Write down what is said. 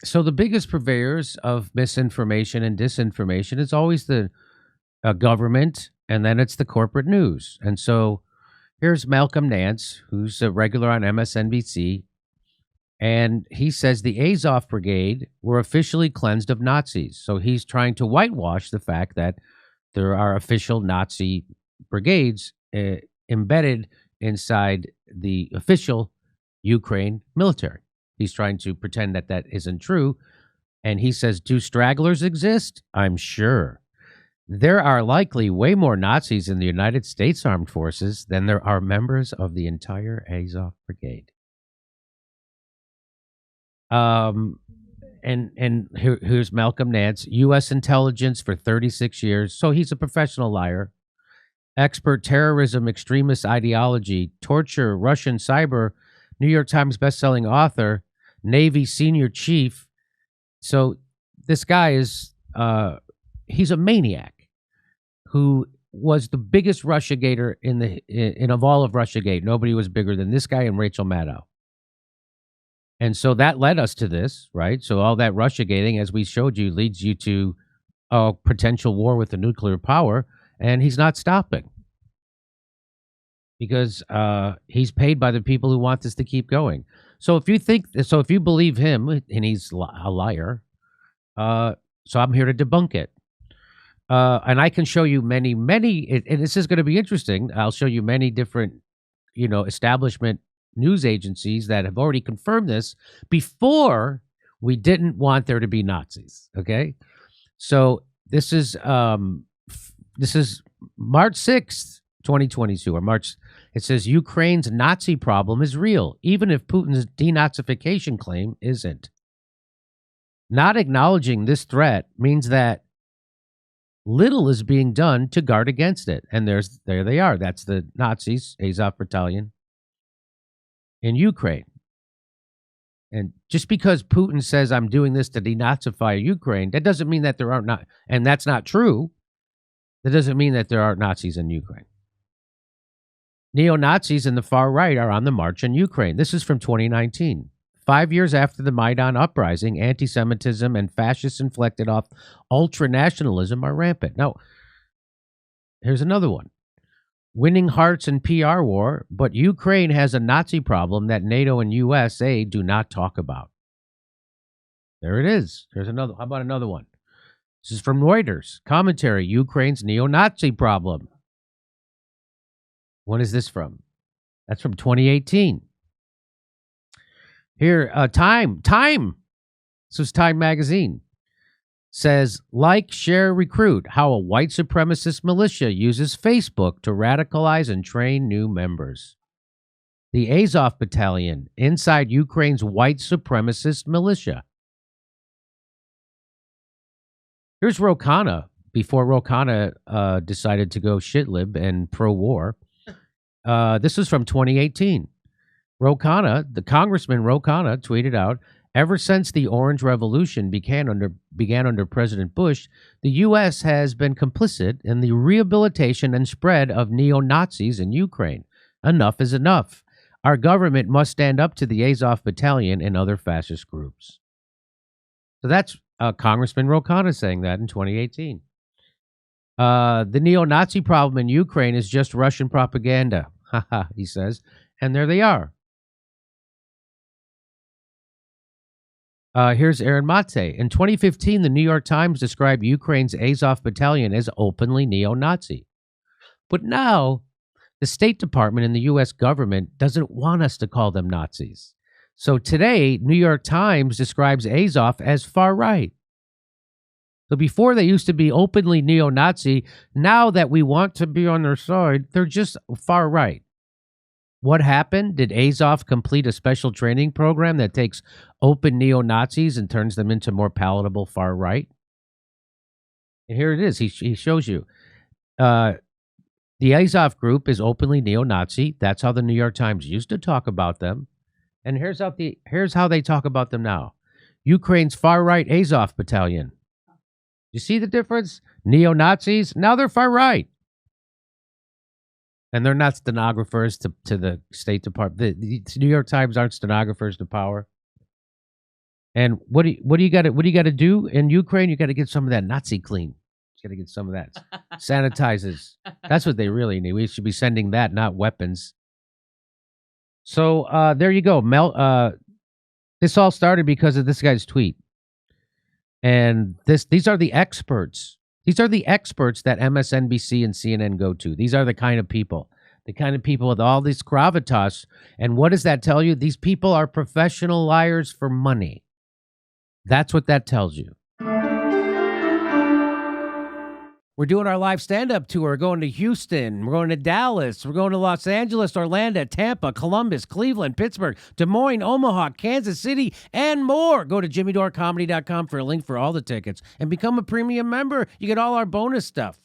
So the biggest purveyors of misinformation and disinformation is always the government, and then it's the corporate news. And so here's Malcolm Nance, who's a regular on MSNBC, and he says the Azov Brigade were officially cleansed of Nazis. So he's trying to whitewash the fact that there are official Nazi brigades embedded inside the official Ukraine military. He's trying to pretend that that isn't true. And he says, do stragglers exist? I'm sure. There are likely way more Nazis in the United States Armed Forces than there are members of the entire Azov Brigade. Here's Malcolm Nance, U.S. intelligence for 36 years. So he's a professional liar. Expert terrorism, extremist ideology, torture, Russian cyber, New York Times bestselling author, Navy senior chief. So this guy is, he's a maniac who was the biggest Russiagator in of all of Russiagate. Nobody was bigger than this guy and Rachel Maddow. And so that led us to this, right? So all that Russiagating, as we showed you, leads you to a potential war with the nuclear power, and he's not stopping because he's paid by the people who want this to keep going. So if you believe him, and he's a liar, so I'm here to debunk it. And I can show you many, and this is going to be interesting. I'll show you many different, establishment news agencies that have already confirmed this before we didn't want there to be Nazis. Okay. So this is March 6th, 2022, or March. It says Ukraine's Nazi problem is real, even if Putin's denazification claim isn't. Not acknowledging this threat means that little is being done to guard against it. And there they are. That's the Nazis, Azov Battalion in Ukraine. And just because Putin says I'm doing this to denazify Ukraine, that doesn't mean that there aren't not, and that's not true. That doesn't mean that there aren't Nazis in Ukraine. Neo-Nazis in the far right are on the march in Ukraine. This is from 2019. 5 years after the Maidan uprising, anti-Semitism and fascists inflected off ultra-nationalism are rampant. Now, here's another one. Winning hearts in PR war, but Ukraine has a Nazi problem that NATO and USA do not talk about. There it is. Here's another. How about another one? This is from Reuters. Commentary, Ukraine's neo-Nazi problem. When is this from? That's from 2018. Here, Time. This was Time magazine. Says, like, share, recruit, how a white supremacist militia uses Facebook to radicalize and train new members. The Azov Battalion, inside Ukraine's white supremacist militia. Here's Ro Khanna, before Ro Khanna decided to go shitlib and pro-war. This is from 2018. Ro Khanna, the Congressman Ro Khanna, tweeted out, ever since the Orange Revolution began under President Bush, the U.S. has been complicit in the rehabilitation and spread of neo-Nazis in Ukraine. Enough is enough. Our government must stand up to the Azov Battalion and other fascist groups. So that's Congressman Ro Khanna saying that in 2018. The neo-Nazi problem in Ukraine is just Russian propaganda, he says, and there they are. Here's Aaron Mate. In 2015, the New York Times described Ukraine's Azov Battalion as openly neo-Nazi. But now, the State Department and the U.S. government doesn't want us to call them Nazis. So today, New York Times describes Azov as far-right. So before they used to be openly neo-Nazi, now that we want to be on their side, they're just far-right. What happened? Did Azov complete a special training program that takes open neo-Nazis and turns them into more palatable far-right? And here it is. He shows you. The Azov group is openly neo-Nazi. That's how the New York Times used to talk about them. And here's how they talk about them now. Ukraine's far-right Azov Battalion. You see the difference? Neo-Nazis, now they're far-right. And they're not stenographers to the State Department. The New York Times aren't stenographers to power. And what do you got to do in Ukraine? You got to get some of that Nazi clean. You got to get some of that sanitizers. That's what they really need. We should be sending that, not weapons. So there you go. This all started because of this guy's tweet. And these are the experts. These are the experts that MSNBC and CNN go to. These are the kind of people with all this gravitas. And what does that tell you? These people are professional liars for money. That's what that tells you. We're doing our live stand-up tour. We're going to Houston. We're going to Dallas. We're going to Los Angeles, Orlando, Tampa, Columbus, Cleveland, Pittsburgh, Des Moines, Omaha, Kansas City, and more. Go to jimmydorecomedy.com for a link for all the tickets and become a premium member. You get all our bonus stuff.